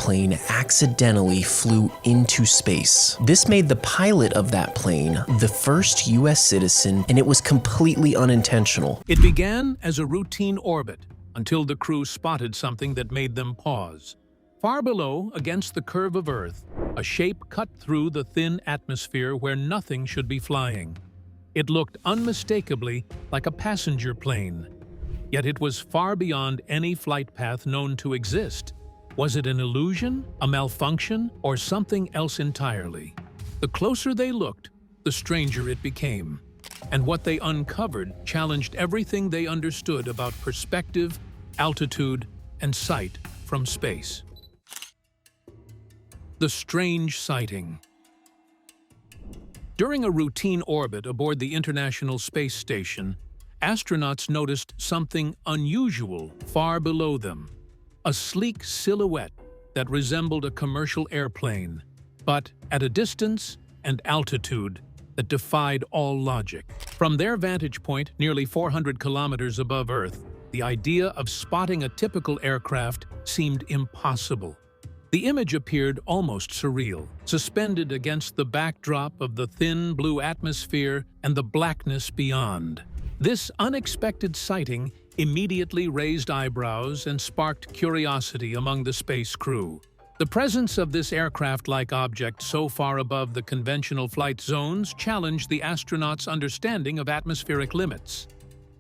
plane accidentally flew into space. This made the pilot of that plane the first US citizen, and it was completely unintentional. It began as a routine orbit until the crew spotted something that made them pause. Far below, against the curve of Earth, a shape cut through the thin atmosphere where nothing should be flying. It looked unmistakably like a passenger plane. Yet it was far beyond any flight path known to exist. Was it an illusion, a malfunction, or something else entirely? The closer they looked, the stranger it became. And what they uncovered challenged everything they understood about perspective, altitude, and sight from space. The strange sighting. During a routine orbit aboard the International Space Station, astronauts noticed something unusual far below them. A sleek silhouette that resembled a commercial airplane, but at a distance and altitude that defied all logic. From their vantage point, nearly 400 kilometers above Earth, the idea of spotting a typical aircraft seemed impossible. The image appeared almost surreal, suspended against the backdrop of the thin blue atmosphere and the blackness beyond. This unexpected sighting immediately raised eyebrows and sparked curiosity among the space crew. The presence of this aircraft-like object so far above the conventional flight zones challenged the astronauts' understanding of atmospheric limits.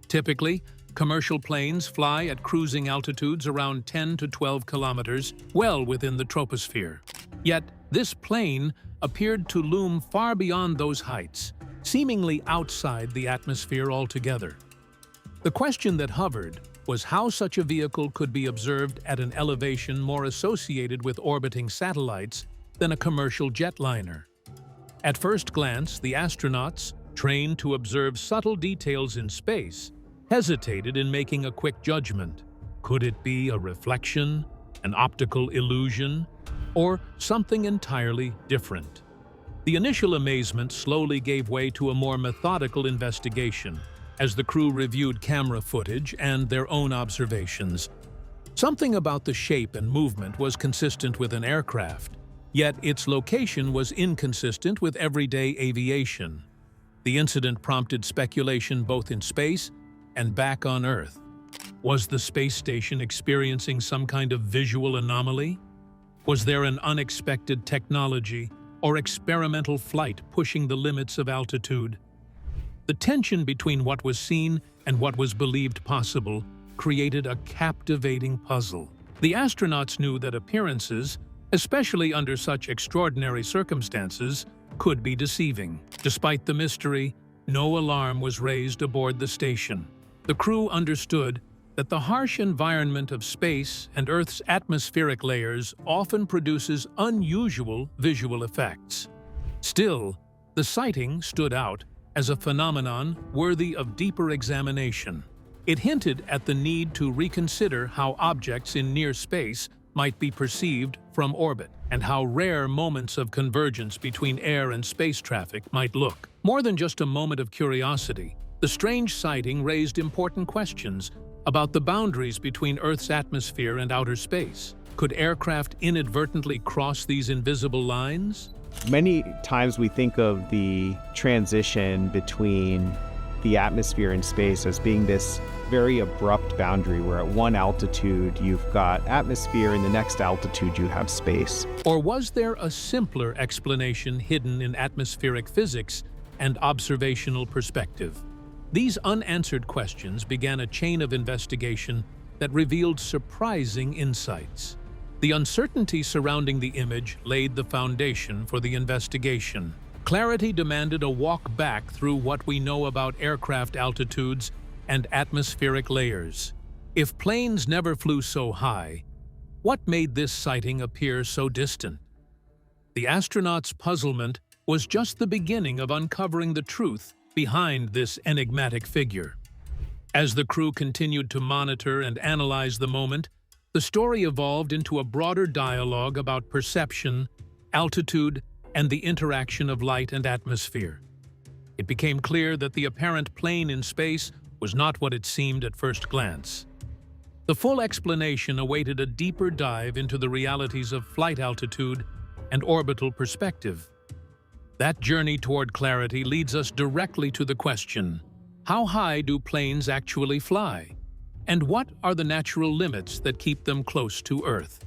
Typically, commercial planes fly at cruising altitudes around 10 to 12 kilometers, well within the troposphere. Yet, this plane appeared to loom far beyond those heights, seemingly outside the atmosphere altogether. The question that hovered was how such a vehicle could be observed at an elevation more associated with orbiting satellites than a commercial jetliner. At first glance, the astronauts, trained to observe subtle details in space, hesitated in making a quick judgment. Could it be a reflection, an optical illusion, or something entirely different? The initial amazement slowly gave way to a more methodical investigation as the crew reviewed camera footage and their own observations. Something about the shape and movement was consistent with an aircraft, yet its location was inconsistent with everyday aviation. The incident prompted speculation both in space and back on Earth. Was the space station experiencing some kind of visual anomaly? Was there an unexpected technology or experimental flight pushing the limits of altitude? The tension between what was seen and what was believed possible created a captivating puzzle. The astronauts knew that appearances, especially under such extraordinary circumstances, could be deceiving. Despite the mystery, no alarm was raised aboard the station. The crew understood that the harsh environment of space and Earth's atmospheric layers often produces unusual visual effects. Still, the sighting stood out as a phenomenon worthy of deeper examination. It hinted at the need to reconsider how objects in near space might be perceived from orbit, and how rare moments of convergence between air and space traffic might look. More than just a moment of curiosity, the strange sighting raised important questions about the boundaries between Earth's atmosphere and outer space. Could aircraft inadvertently cross these invisible lines? Many times we think of the transition between the atmosphere and space as being this very abrupt boundary where at one altitude you've got atmosphere, and the next altitude you have space. Or was there a simpler explanation hidden in atmospheric physics and observational perspective? These unanswered questions began a chain of investigation that revealed surprising insights. The uncertainty surrounding the image laid the foundation for the investigation. Clarity demanded a walk back through what we know about aircraft altitudes and atmospheric layers. If planes never flew so high, what made this sighting appear so distant? The astronauts' puzzlement was just the beginning of uncovering the truth behind this enigmatic figure. As the crew continued to monitor and analyze the moment, the story evolved into a broader dialogue about perception, altitude, and the interaction of light and atmosphere. It became clear that the apparent plane in space was not what it seemed at first glance. The full explanation awaited a deeper dive into the realities of flight altitude and orbital perspective. That journey toward clarity leads us directly to the question, how high do planes actually fly? And what are the natural limits that keep them close to Earth?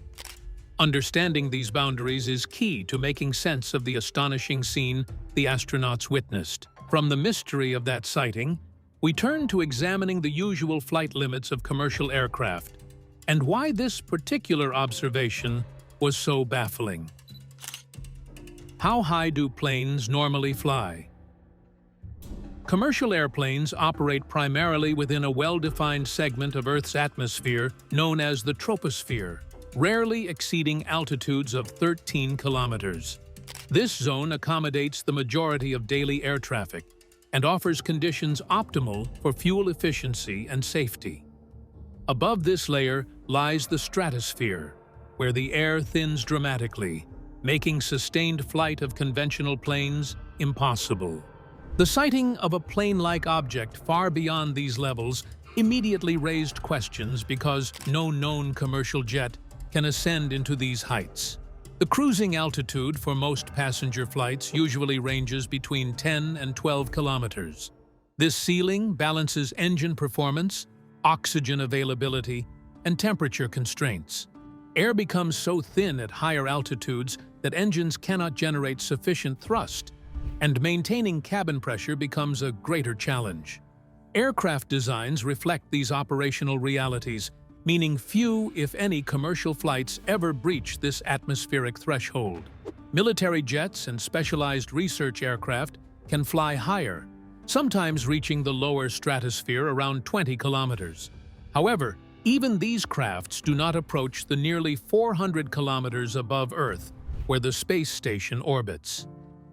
Understanding these boundaries is key to making sense of the astonishing scene the astronauts witnessed. From the mystery of that sighting, we turn to examining the usual flight limits of commercial aircraft and why this particular observation was so baffling. How high do planes normally fly? Commercial airplanes operate primarily within a well-defined segment of Earth's atmosphere known as the troposphere, rarely exceeding altitudes of 13 kilometers. This zone accommodates the majority of daily air traffic and offers conditions optimal for fuel efficiency and safety. Above this layer lies the stratosphere, where the air thins dramatically, making sustained flight of conventional planes impossible. The sighting of a plane-like object far beyond these levels immediately raised questions because no known commercial jet can ascend into these heights. The cruising altitude for most passenger flights usually ranges between 10 and 12 kilometers. This ceiling balances engine performance, oxygen availability, and temperature constraints. Air becomes so thin at higher altitudes that engines cannot generate sufficient thrust, and maintaining cabin pressure becomes a greater challenge. Aircraft designs reflect these operational realities, meaning few, if any, commercial flights ever breach this atmospheric threshold. Military jets and specialized research aircraft can fly higher, sometimes reaching the lower stratosphere around 20 kilometers. However, even these crafts do not approach the nearly 400 kilometers above Earth, where the space station orbits.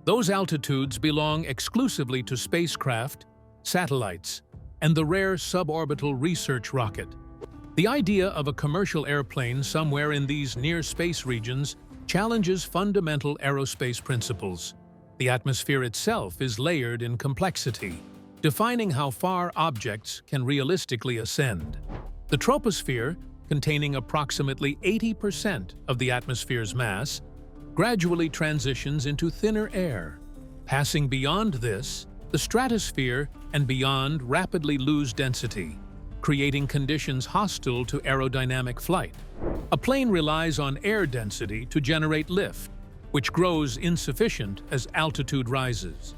Those altitudes belong exclusively to spacecraft, satellites, and the rare suborbital research rocket. The idea of a commercial airplane somewhere in these near-space regions challenges fundamental aerospace principles. The atmosphere itself is layered in complexity, defining how far objects can realistically ascend. The troposphere, containing approximately 80% of the atmosphere's mass, gradually transitions into thinner air. Passing beyond this, the stratosphere and beyond rapidly lose density, creating conditions hostile to aerodynamic flight. A plane relies on air density to generate lift, which grows insufficient as altitude rises.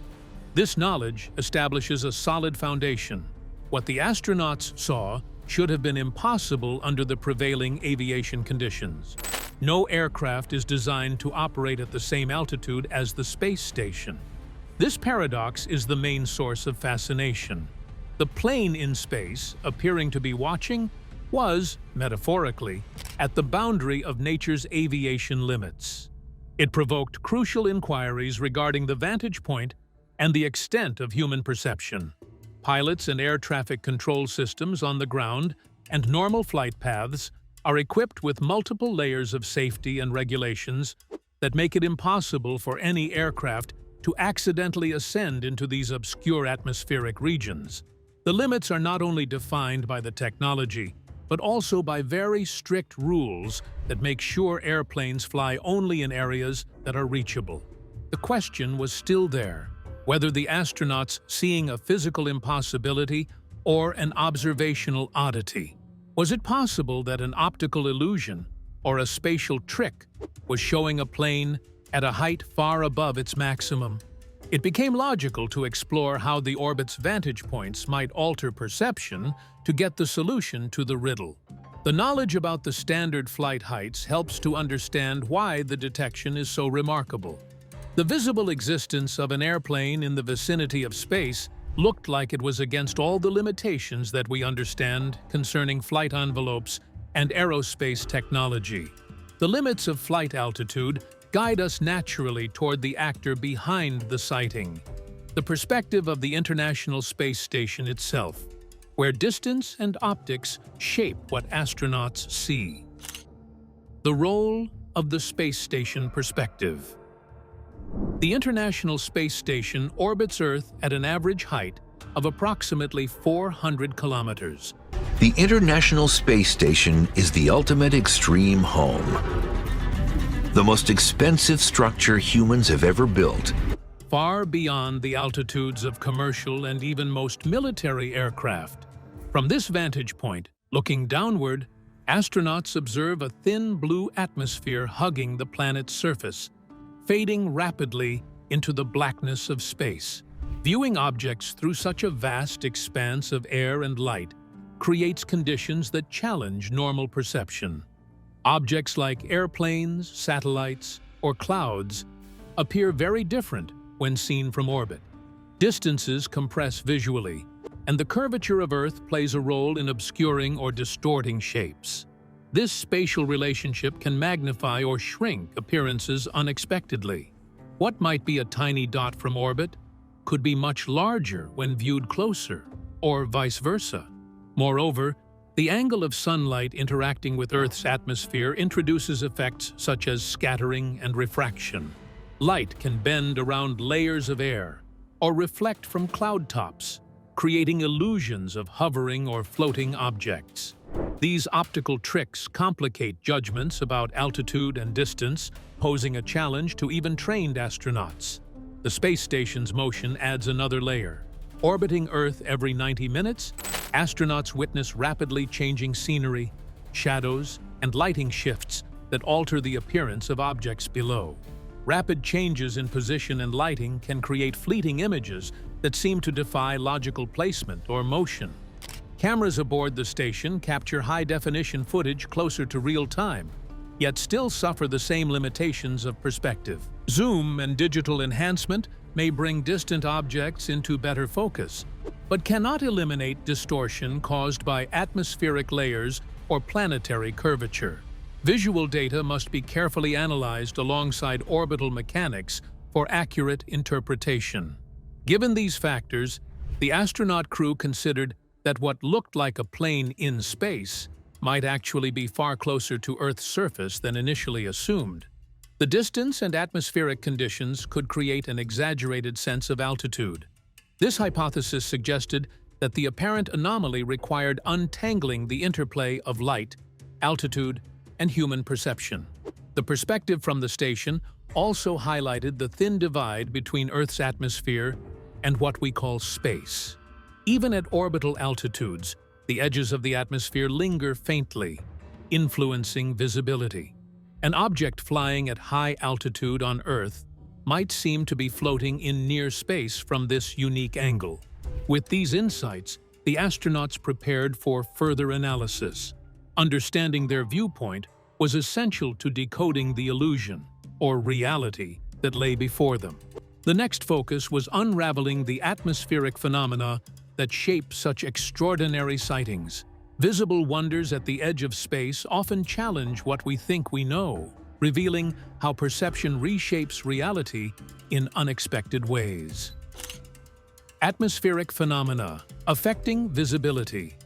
This knowledge establishes a solid foundation. What the astronauts saw should have been impossible under the prevailing aviation conditions. No aircraft is designed to operate at the same altitude as the space station. This paradox is the main source of fascination. The plane in space, appearing to be watching, was, metaphorically, at the boundary of nature's aviation limits. It provoked crucial inquiries regarding the vantage point and the extent of human perception. Pilots and air traffic control systems on the ground and normal flight paths are equipped with multiple layers of safety and regulations that make it impossible for any aircraft to accidentally ascend into these obscure atmospheric regions. The limits are not only defined by the technology, but also by very strict rules that make sure airplanes fly only in areas that are reachable. The question was still there, whether the astronauts seeing a physical impossibility or an observational oddity. Was it possible that an optical illusion or a spatial trick was showing a plane at a height far above its maximum? It became logical to explore how the orbit's vantage points might alter perception to get the solution to the riddle. The knowledge about the standard flight heights helps to understand why the detection is so remarkable. The visible existence of an airplane in the vicinity of space looked like it was against all the limitations that we understand concerning flight envelopes and aerospace technology. The limits of flight altitude guide us naturally toward the actor behind the sighting, the perspective of the International Space Station itself, where distance and optics shape what astronauts see. The role of the space station perspective. The International Space Station orbits Earth at an average height of approximately 400 kilometers, The International Space Station is the ultimate extreme home. The most expensive structure humans have ever built. Far beyond the altitudes of commercial and even most military aircraft. From this vantage point, looking downward, astronauts observe a thin blue atmosphere hugging the planet's surface, fading rapidly into the blackness of space. Viewing objects through such a vast expanse of air and light creates conditions that challenge normal perception. Objects like airplanes, satellites, or clouds appear very different when seen from orbit. Distances compress visually, and the curvature of Earth plays a role in obscuring or distorting shapes. This spatial relationship can magnify or shrink appearances unexpectedly. What might be a tiny dot from orbit could be much larger when viewed closer, or vice versa. Moreover, the angle of sunlight interacting with Earth's atmosphere introduces effects such as scattering and refraction. Light can bend around layers of air or reflect from cloud tops, creating illusions of hovering or floating objects. These optical tricks complicate judgments about altitude and distance, posing a challenge to even trained astronauts. The space station's motion adds another layer. Orbiting Earth every 90 minutes, astronauts witness rapidly changing scenery, shadows, and lighting shifts that alter the appearance of objects below. Rapid changes in position and lighting can create fleeting images that seem to defy logical placement or motion. Cameras aboard the station capture high-definition footage closer to real time, yet still suffer the same limitations of perspective. Zoom and digital enhancement may bring distant objects into better focus, but cannot eliminate distortion caused by atmospheric layers or planetary curvature. Visual data must be carefully analyzed alongside orbital mechanics for accurate interpretation. Given these factors, the astronaut crew considered that what looked like a plane in space might actually be far closer to Earth's surface than initially assumed. The distance and atmospheric conditions could create an exaggerated sense of altitude. This hypothesis suggested that the apparent anomaly required untangling the interplay of light, altitude, and human perception. The perspective from the station also highlighted the thin divide between Earth's atmosphere and what we call space. Even at orbital altitudes, the edges of the atmosphere linger faintly, influencing visibility. An object flying at high altitude on Earth might seem to be floating in near space from this unique angle. With these insights, the astronauts prepared for further analysis. Understanding their viewpoint was essential to decoding the illusion, or reality, that lay before them. The next focus was unraveling the atmospheric phenomena that shape such extraordinary sightings. Visible wonders at the edge of space often challenge what we think we know, revealing how perception reshapes reality in unexpected ways. Atmospheric phenomena affecting visibility.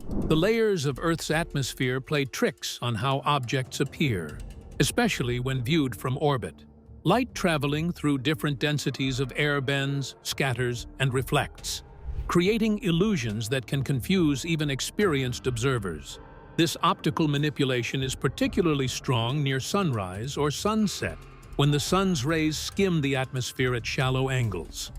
The layers of Earth's atmosphere play tricks on how objects appear, especially when viewed from orbit. Light traveling through different densities of air bends, scatters, and reflects, creating illusions that can confuse even experienced observers. This optical manipulation is particularly strong near sunrise or sunset, when the sun's rays skim the atmosphere at shallow angles.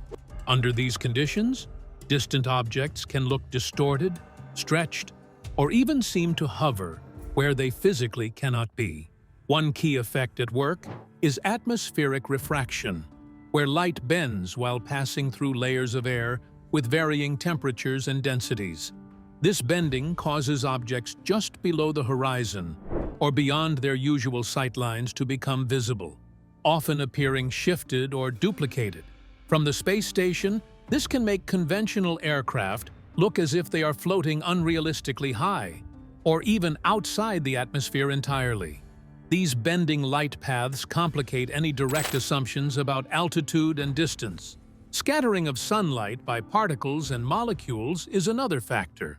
Under these conditions, distant objects can look distorted, stretched, or even seem to hover where they physically cannot be. One key effect at work is atmospheric refraction, where light bends while passing through layers of air with varying temperatures and densities. This bending causes objects just below the horizon or beyond their usual sightlines to become visible, often appearing shifted or duplicated. From the space station, this can make conventional aircraft look as if they are floating unrealistically high, or even outside the atmosphere entirely. These bending light paths complicate any direct assumptions about altitude and distance. Scattering of sunlight by particles and molecules is another factor.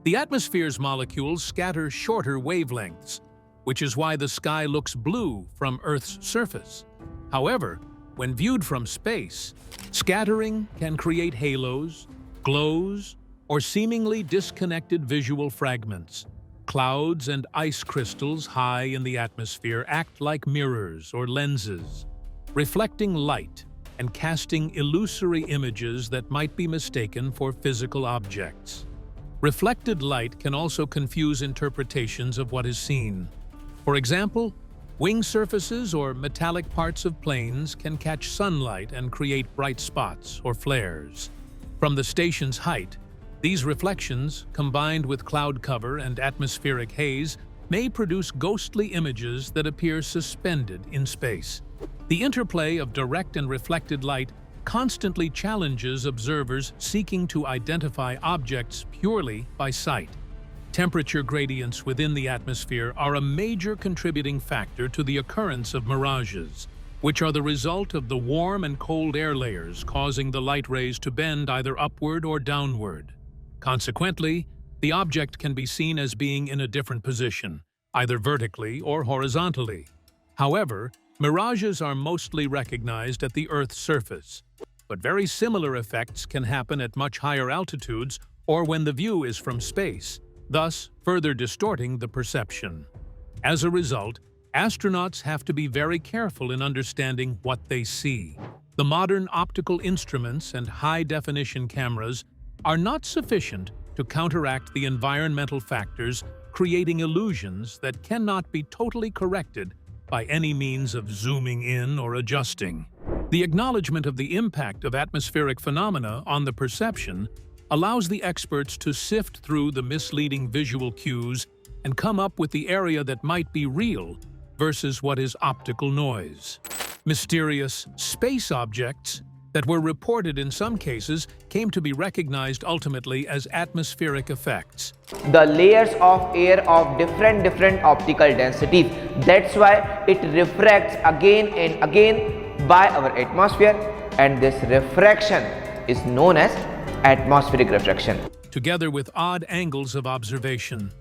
The atmosphere's molecules scatter shorter wavelengths, which is why the sky looks blue from Earth's surface. However, when viewed from space, scattering can create halos, glows, or seemingly disconnected visual fragments. Clouds and ice crystals high in the atmosphere act like mirrors or lenses, reflecting light and casting illusory images that might be mistaken for physical objects. Reflected light can also confuse interpretations of what is seen. For example, wing surfaces or metallic parts of planes can catch sunlight and create bright spots or flares. From the station's height, these reflections, combined with cloud cover and atmospheric haze, may produce ghostly images that appear suspended in space. The interplay of direct and reflected light constantly challenges observers seeking to identify objects purely by sight. Temperature gradients within the atmosphere are a major contributing factor to the occurrence of mirages, which are the result of the warm and cold air layers causing the light rays to bend either upward or downward. Consequently, the object can be seen as being in a different position, either vertically or horizontally. However, mirages are mostly recognized at the Earth's surface, but very similar effects can happen at much higher altitudes or when the view is from space, thus further distorting the perception. As a result, astronauts have to be very careful in understanding what they see. The modern optical instruments and high-definition cameras are not sufficient to counteract the environmental factors, creating illusions that cannot be totally corrected by any means of zooming in or adjusting. The acknowledgement of the impact of atmospheric phenomena on the perception allows the experts to sift through the misleading visual cues and come up with the area that might be real versus what is optical noise. Mysterious space objects that were reported in some cases came to be recognized ultimately as atmospheric effects. The layers of air of different optical densities. That's why it refracts again and again by our atmosphere, and this refraction is known as atmospheric refraction. Together with odd angles of observation,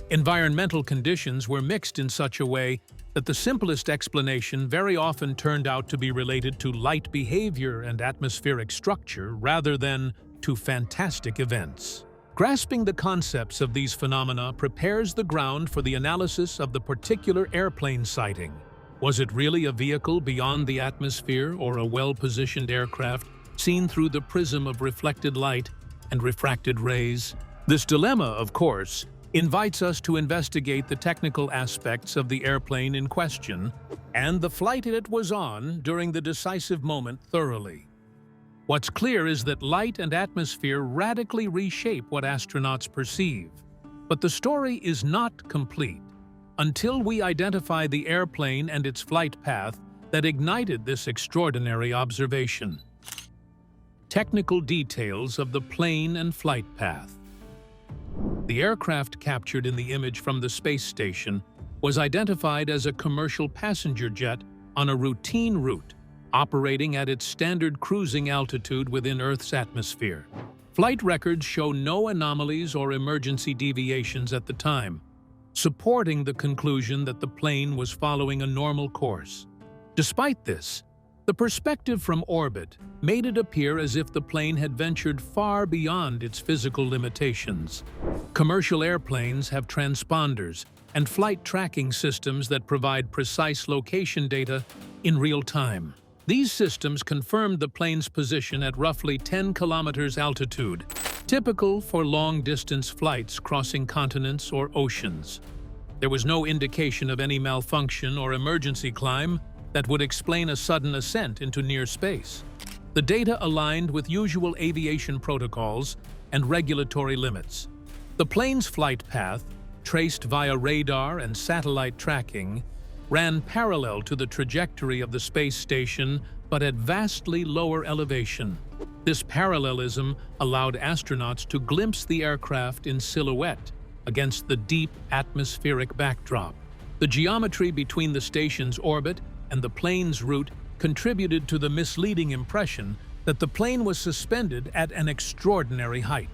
environmental conditions were mixed in such a way that the simplest explanation very often turned out to be related to light behavior and atmospheric structure rather than to fantastic events. Grasping the concepts of these phenomena prepares the ground for the analysis of the particular airplane sighting. Was it really a vehicle beyond the atmosphere or a well-positioned aircraft seen through the prism of reflected light and refracted rays? This dilemma, of course, invites us to investigate the technical aspects of the airplane in question and the flight it was on during the decisive moment thoroughly. What's clear is that light and atmosphere radically reshape what astronauts perceive. But the story is not complete until we identify the airplane and its flight path that ignited this extraordinary observation. Technical details of the plane and flight path. The aircraft captured in the image from the space station was identified as a commercial passenger jet on a routine route, operating at its standard cruising altitude within Earth's atmosphere. Flight records show no anomalies or emergency deviations at the time, supporting the conclusion that the plane was following a normal course. Despite this, the perspective from orbit made it appear as if the plane had ventured far beyond its physical limitations. Commercial airplanes have transponders and flight tracking systems that provide precise location data in real time. These systems confirmed the plane's position at roughly 10 kilometers altitude, typical for long-distance flights crossing continents or oceans. There was no indication of any malfunction or emergency climb that would explain a sudden ascent into near space. The data aligned with usual aviation protocols and regulatory limits. The plane's flight path, traced via radar and satellite tracking, ran parallel to the trajectory of the space station but at vastly lower elevation. This parallelism allowed astronauts to glimpse the aircraft in silhouette against the deep atmospheric backdrop. The geometry between the station's orbit and the plane's route contributed to the misleading impression that the plane was suspended at an extraordinary height.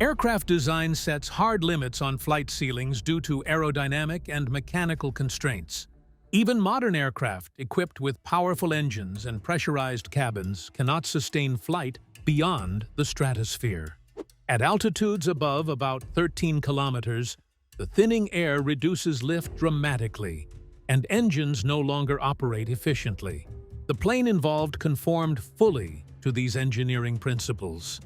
Aircraft design sets hard limits on flight ceilings due to aerodynamic and mechanical constraints. Even modern aircraft equipped with powerful engines and pressurized cabins cannot sustain flight beyond the stratosphere. At altitudes above about 13 kilometers, the thinning air reduces lift dramatically, and engines no longer operate efficiently. The plane involved conformed fully to these engineering principles.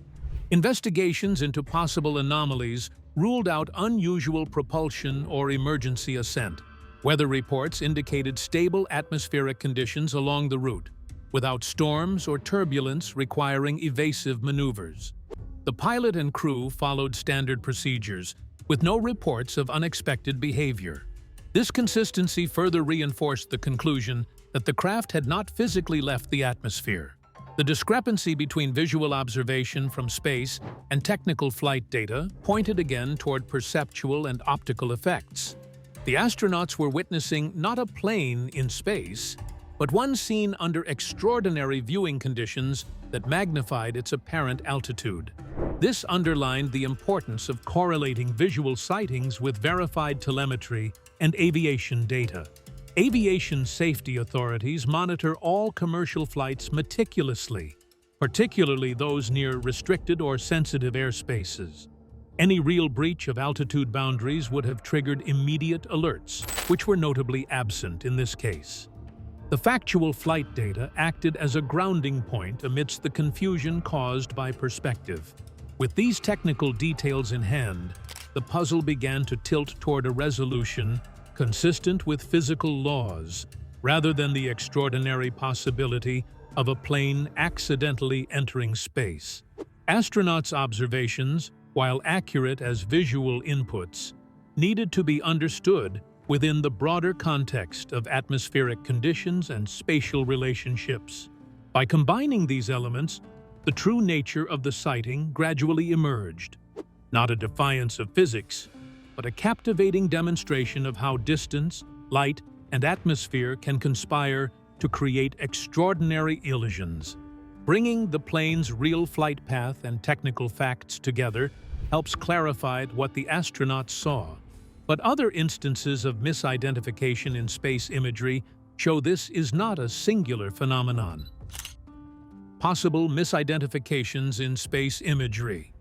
Investigations into possible anomalies ruled out unusual propulsion or emergency ascent. Weather reports indicated stable atmospheric conditions along the route, without storms or turbulence requiring evasive maneuvers. The pilot and crew followed standard procedures, with no reports of unexpected behavior. This consistency further reinforced the conclusion that the craft had not physically left the atmosphere. The discrepancy between visual observation from space and technical flight data pointed again toward perceptual and optical effects. The astronauts were witnessing not a plane in space, but one seen under extraordinary viewing conditions that magnified its apparent altitude. This underlined the importance of correlating visual sightings with verified telemetry and aviation data. Aviation safety authorities monitor all commercial flights meticulously, particularly those near restricted or sensitive airspaces. Any real breach of altitude boundaries would have triggered immediate alerts, which were notably absent in this case. The factual flight data acted as a grounding point amidst the confusion caused by perspective. With these technical details in hand, the puzzle began to tilt toward a resolution consistent with physical laws, rather than the extraordinary possibility of a plane accidentally entering space. Astronauts' observations, while accurate as visual inputs, needed to be understood within the broader context of atmospheric conditions and spatial relationships. By combining these elements, the true nature of the sighting gradually emerged, not a defiance of physics, but a captivating demonstration of how distance, light, and atmosphere can conspire to create extraordinary illusions. Bringing the plane's real flight path and technical facts together helps clarify what the astronauts saw. But other instances of misidentification in space imagery show this is not a singular phenomenon. Possible misidentifications in space imagery.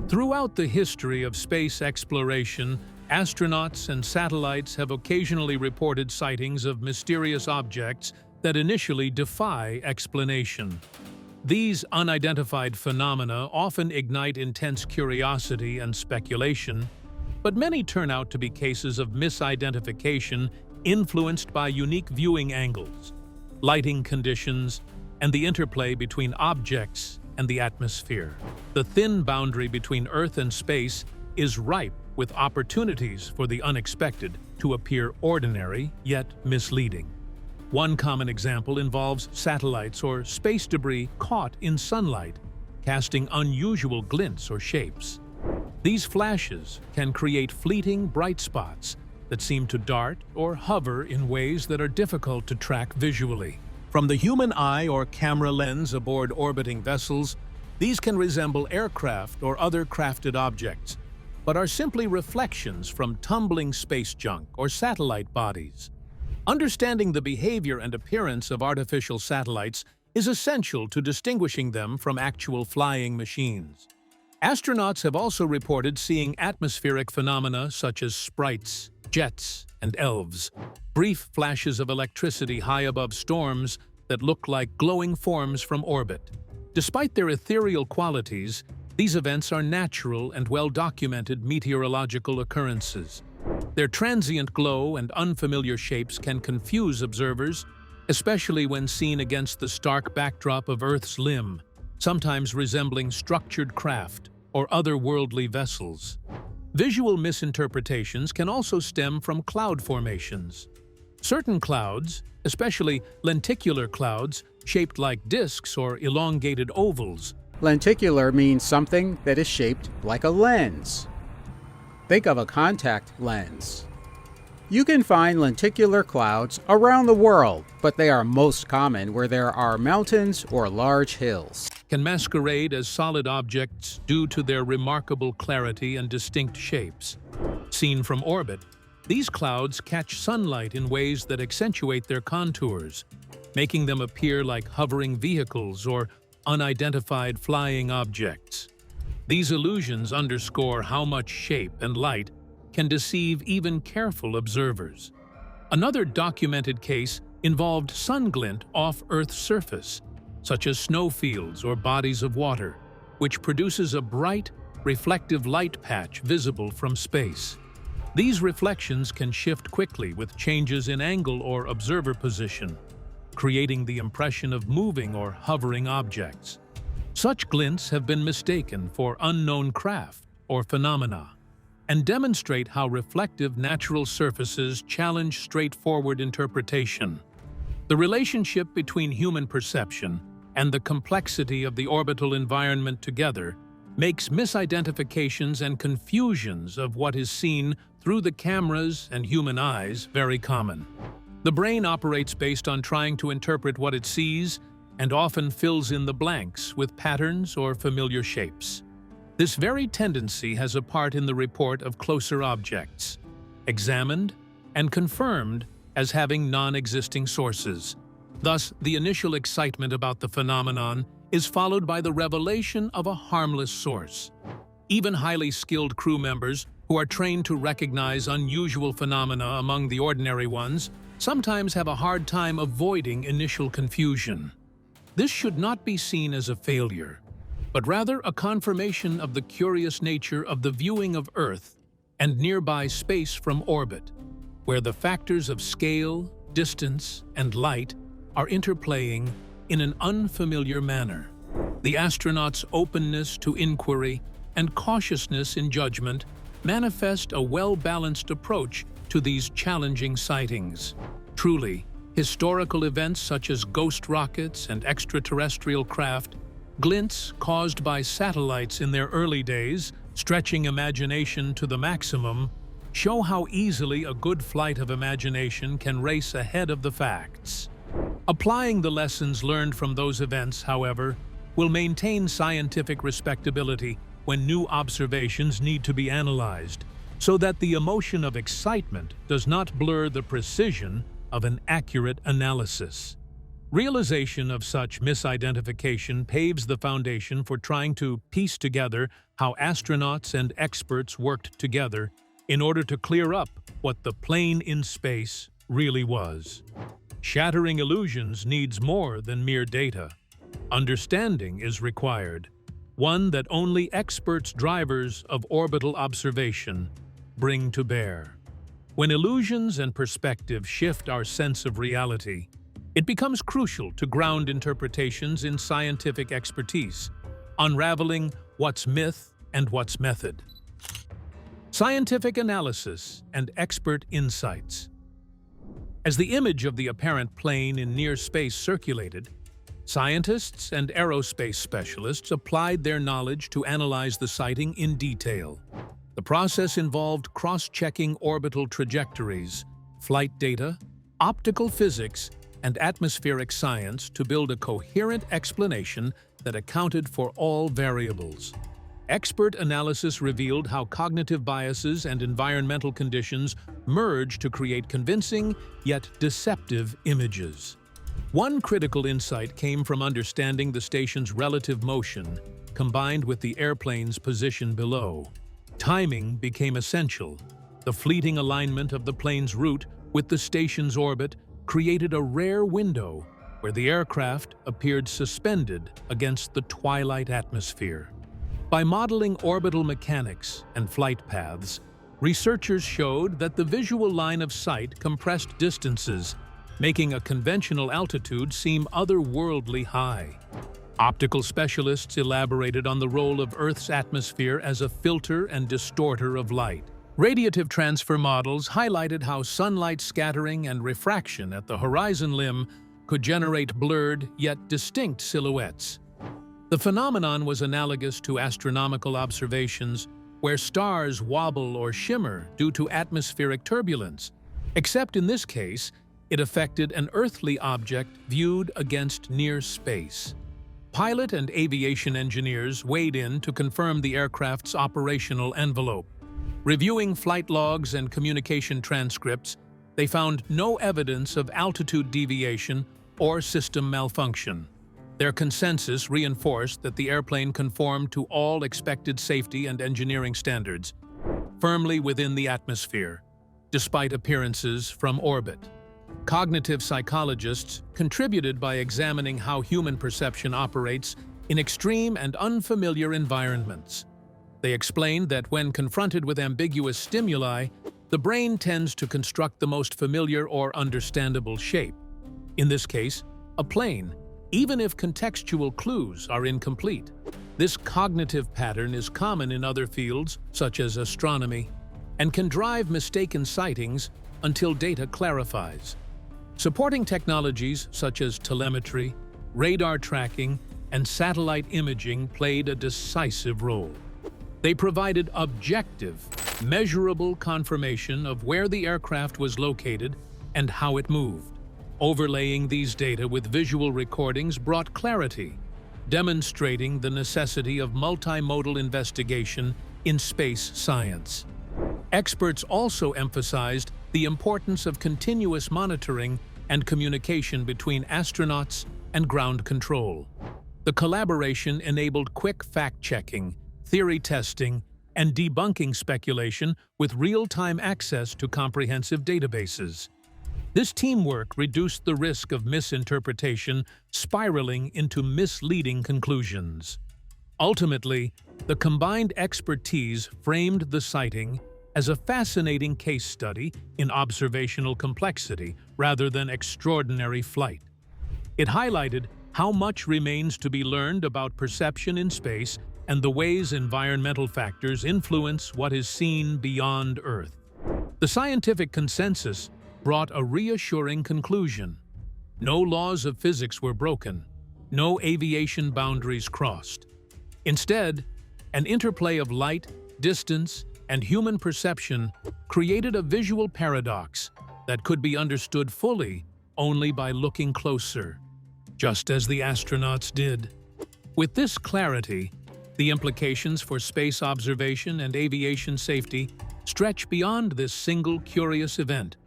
Throughout the history of space exploration, astronauts and satellites have occasionally reported sightings of mysterious objects that initially defy explanation. These unidentified phenomena often ignite intense curiosity and speculation, but many turn out to be cases of misidentification influenced by unique viewing angles, lighting conditions, and the interplay between objects and the atmosphere. The thin boundary between Earth and space is ripe with opportunities for the unexpected to appear ordinary yet misleading. One common example involves satellites or space debris caught in sunlight, casting unusual glints or shapes. These flashes can create fleeting bright spots that seem to dart or hover in ways that are difficult to track visually. From the human eye or camera lens aboard orbiting vessels, these can resemble aircraft or other crafted objects, but are simply reflections from tumbling space junk or satellite bodies. Understanding the behavior and appearance of artificial satellites is essential to distinguishing them from actual flying machines. Astronauts have also reported seeing atmospheric phenomena such as sprites, jets, and elves, brief flashes of electricity high above storms that look like glowing forms from orbit. Despite their ethereal qualities, these events are natural and well-documented meteorological occurrences. Their transient glow and unfamiliar shapes can confuse observers, especially when seen against the stark backdrop of Earth's limb, sometimes resembling structured craft or otherworldly vessels. Visual misinterpretations can also stem from cloud formations. Certain clouds, especially lenticular clouds shaped like discs or elongated ovals. Lenticular means something that is shaped like a lens. Think of a contact lens. You can find lenticular clouds around the world, but they are most common where there are mountains or large hills. Can masquerade as solid objects due to their remarkable clarity and distinct shapes. Seen from orbit, these clouds catch sunlight in ways that accentuate their contours, making them appear like hovering vehicles or unidentified flying objects. These illusions underscore how much shape and light can deceive even careful observers. Another documented case involved sun glint off Earth's surface, such as snowfields or bodies of water, which produces a bright, reflective light patch visible from space. These reflections can shift quickly with changes in angle or observer position, creating the impression of moving or hovering objects. Such glints have been mistaken for unknown craft or phenomena, and demonstrate how reflective natural surfaces challenge straightforward interpretation. The relationship between human perception and the complexity of the orbital environment together makes misidentifications and confusions of what is seen through the cameras and human eyes very common. The brain operates based on trying to interpret what it sees and often fills in the blanks with patterns or familiar shapes. This very tendency has a part in the report of closer objects, examined and confirmed as having non-existing sources. Thus, the initial excitement about the phenomenon is followed by the revelation of a harmless source. Even highly skilled crew members who are trained to recognize unusual phenomena among the ordinary ones sometimes have a hard time avoiding initial confusion. This should not be seen as a failure, but rather a confirmation of the curious nature of the viewing of Earth and nearby space from orbit, where the factors of scale, distance, and light are interplaying in an unfamiliar manner. The astronauts' openness to inquiry and cautiousness in judgment manifest a well-balanced approach to these challenging sightings. Truly, historical events such as ghost rockets and extraterrestrial craft, glints caused by satellites in their early days, stretching imagination to the maximum, show how easily a good flight of imagination can race ahead of the facts. Applying the lessons learned from those events, however, will maintain scientific respectability when new observations need to be analyzed, so that the emotion of excitement does not blur the precision of an accurate analysis. Realization of such misidentification paves the foundation for trying to piece together how astronauts and experts worked together in order to clear up what the plane in space really was. Shattering illusions needs more than mere data. Understanding is required, one that only experts drivers of orbital observation bring to bear. When illusions and perspective shift our sense of reality, it becomes crucial to ground interpretations in scientific expertise, unraveling what's myth and what's method. Scientific analysis and expert insights. As the image of the apparent plane in near space circulated, scientists and aerospace specialists applied their knowledge to analyze the sighting in detail. The process involved cross-checking orbital trajectories, flight data, optical physics, and atmospheric science to build a coherent explanation that accounted for all variables. Expert analysis revealed how cognitive biases and environmental conditions merge to create convincing yet deceptive images. One critical insight came from understanding the station's relative motion combined with the airplane's position below. Timing became essential. The fleeting alignment of the plane's route with the station's orbit created a rare window where the aircraft appeared suspended against the twilight atmosphere. By modeling orbital mechanics and flight paths, researchers showed that the visual line of sight compressed distances, making a conventional altitude seem otherworldly high. Optical specialists elaborated on the role of Earth's atmosphere as a filter and distorter of light. Radiative transfer models highlighted how sunlight scattering and refraction at the horizon limb could generate blurred yet distinct silhouettes. The phenomenon was analogous to astronomical observations where stars wobble or shimmer due to atmospheric turbulence, except in this case, it affected an earthly object viewed against near space. Pilot and aviation engineers weighed in to confirm the aircraft's operational envelope. Reviewing flight logs and communication transcripts, they found no evidence of altitude deviation or system malfunction. Their consensus reinforced that the airplane conformed to all expected safety and engineering standards, firmly within the atmosphere, despite appearances from orbit. Cognitive psychologists contributed by examining how human perception operates in extreme and unfamiliar environments. They explained that when confronted with ambiguous stimuli, the brain tends to construct the most familiar or understandable shape. In this case, a plane, even if contextual clues are incomplete. This cognitive pattern is common in other fields, such as astronomy, and can drive mistaken sightings until data clarifies. Supporting technologies such as telemetry, radar tracking, and satellite imaging played a decisive role. They provided objective, measurable confirmation of where the aircraft was located and how it moved. Overlaying these data with visual recordings brought clarity, demonstrating the necessity of multimodal investigation in space science. Experts also emphasized the importance of continuous monitoring and communication between astronauts and ground control. The collaboration enabled quick fact-checking, theory testing, and debunking speculation with real-time access to comprehensive databases. This teamwork reduced the risk of misinterpretation spiraling into misleading conclusions. Ultimately, the combined expertise framed the sighting as a fascinating case study in observational complexity rather than extraordinary flight. It highlighted how much remains to be learned about perception in space and the ways environmental factors influence what is seen beyond Earth. The scientific consensus brought a reassuring conclusion. No laws of physics were broken, no aviation boundaries crossed. Instead, an interplay of light, distance, and human perception created a visual paradox that could be understood fully only by looking closer, just as the astronauts did. With this clarity, the implications for space observation and aviation safety stretch beyond this single curious event,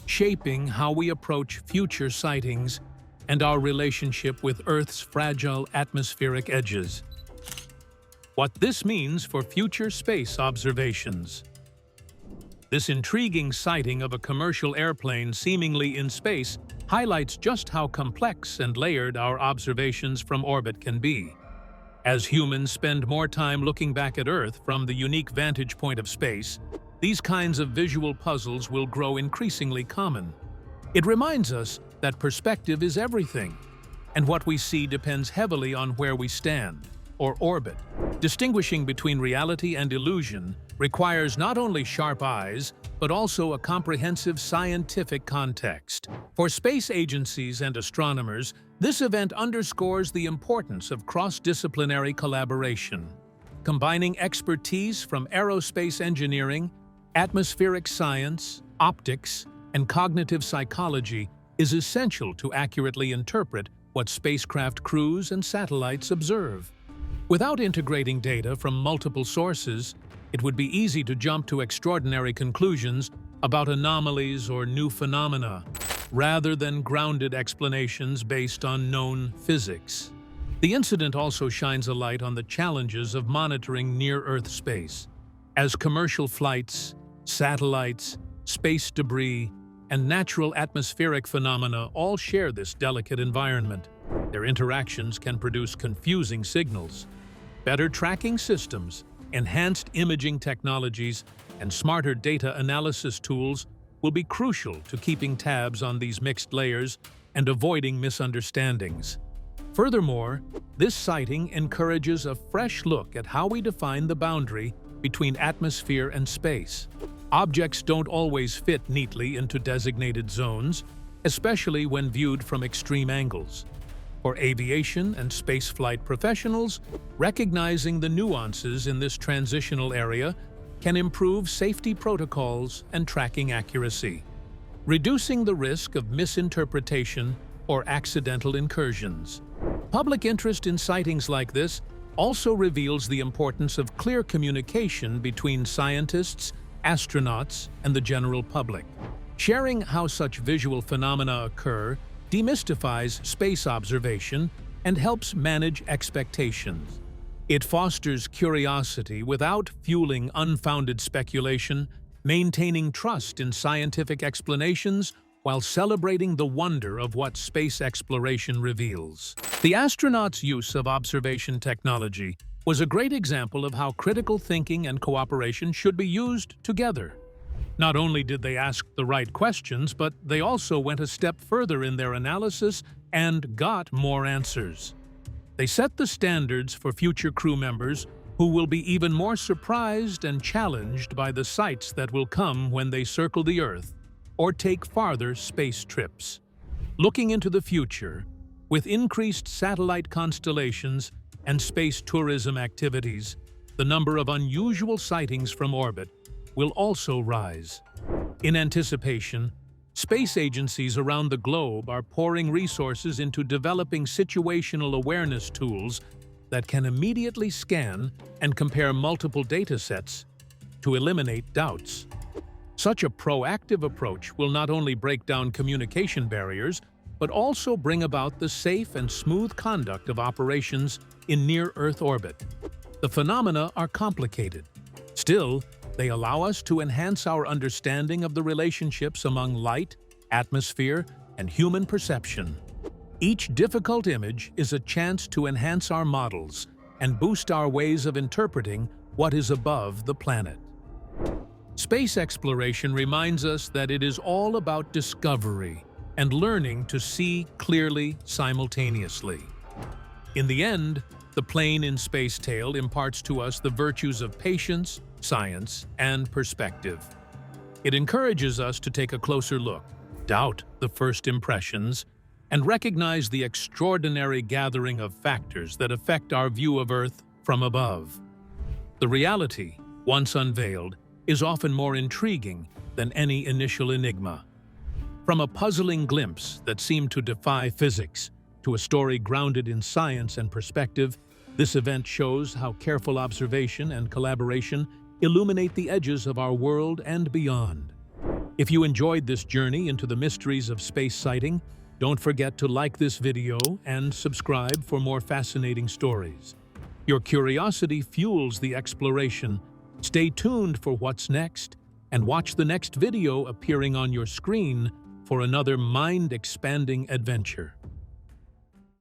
shaping how we approach future sightings and our relationship with Earth's fragile atmospheric edges. What this means for future space observations. This intriguing sighting of a commercial airplane seemingly in space highlights just how complex and layered our observations from orbit can be. As humans spend more time looking back at Earth from the unique vantage point of space, these kinds of visual puzzles will grow increasingly common. It reminds us that perspective is everything, and what we see depends heavily on where we stand, or orbit. Distinguishing between reality and illusion requires not only sharp eyes, but also a comprehensive scientific context. For space agencies and astronomers, this event underscores the importance of cross-disciplinary collaboration. Combining expertise from aerospace engineering, atmospheric science, optics, and cognitive psychology is essential to accurately interpret what spacecraft crews and satellites observe. Without integrating data from multiple sources, it would be easy to jump to extraordinary conclusions about anomalies or new phenomena, rather than grounded explanations based on known physics. The incident also shines a light on the challenges of monitoring near-Earth space. As commercial flights, satellites, space debris, and natural atmospheric phenomena all share this delicate environment, their interactions can produce confusing signals. Better tracking systems, enhanced imaging technologies, and smarter data analysis tools will be crucial to keeping tabs on these mixed layers and avoiding misunderstandings. Furthermore, this sighting encourages a fresh look at how we define the boundary between atmosphere and space. Objects don't always fit neatly into designated zones, especially when viewed from extreme angles. For aviation and spaceflight professionals, recognizing the nuances in this transitional area can improve safety protocols and tracking accuracy, reducing the risk of misinterpretation or accidental incursions. Public interest in sightings like this also reveals the importance of clear communication between scientists, astronauts, and the general public. Sharing how such visual phenomena occur demystifies space observation and helps manage expectations. It fosters curiosity without fueling unfounded speculation, maintaining trust in scientific explanations while celebrating the wonder of what space exploration reveals. The astronauts' use of observation technology was a great example of how critical thinking and cooperation should be used together. Not only did they ask the right questions, but they also went a step further in their analysis and got more answers. They set the standards for future crew members who will be even more surprised and challenged by the sights that will come when they circle the Earth or take farther space trips. Looking into the future, with increased satellite constellations and space tourism activities, the number of unusual sightings from orbit will also rise. In anticipation, space agencies around the globe are pouring resources into developing situational awareness tools that can immediately scan and compare multiple data sets to eliminate doubts. Such a proactive approach will not only break down communication barriers, but also bring about the safe and smooth conduct of operations in near-Earth orbit. The phenomena are complicated. Still, they allow us to enhance our understanding of the relationships among light, atmosphere, and human perception. Each difficult image is a chance to enhance our models and boost our ways of interpreting what is above the planet. Space exploration reminds us that it is all about discovery and learning to see clearly simultaneously. In the end, the Plane in Space tale imparts to us the virtues of patience, science, and perspective. It encourages us to take a closer look, doubt the first impressions, and recognize the extraordinary gathering of factors that affect our view of Earth from above. The reality, once unveiled, is often more intriguing than any initial enigma. From a puzzling glimpse that seemed to defy physics to a story grounded in science and perspective, this event shows how careful observation and collaboration illuminate the edges of our world and beyond. If you enjoyed this journey into the mysteries of space sighting, don't forget to like this video and subscribe for more fascinating stories. Your curiosity fuels the exploration. Stay tuned for what's next, and watch the next video appearing on your screen for another mind-expanding adventure.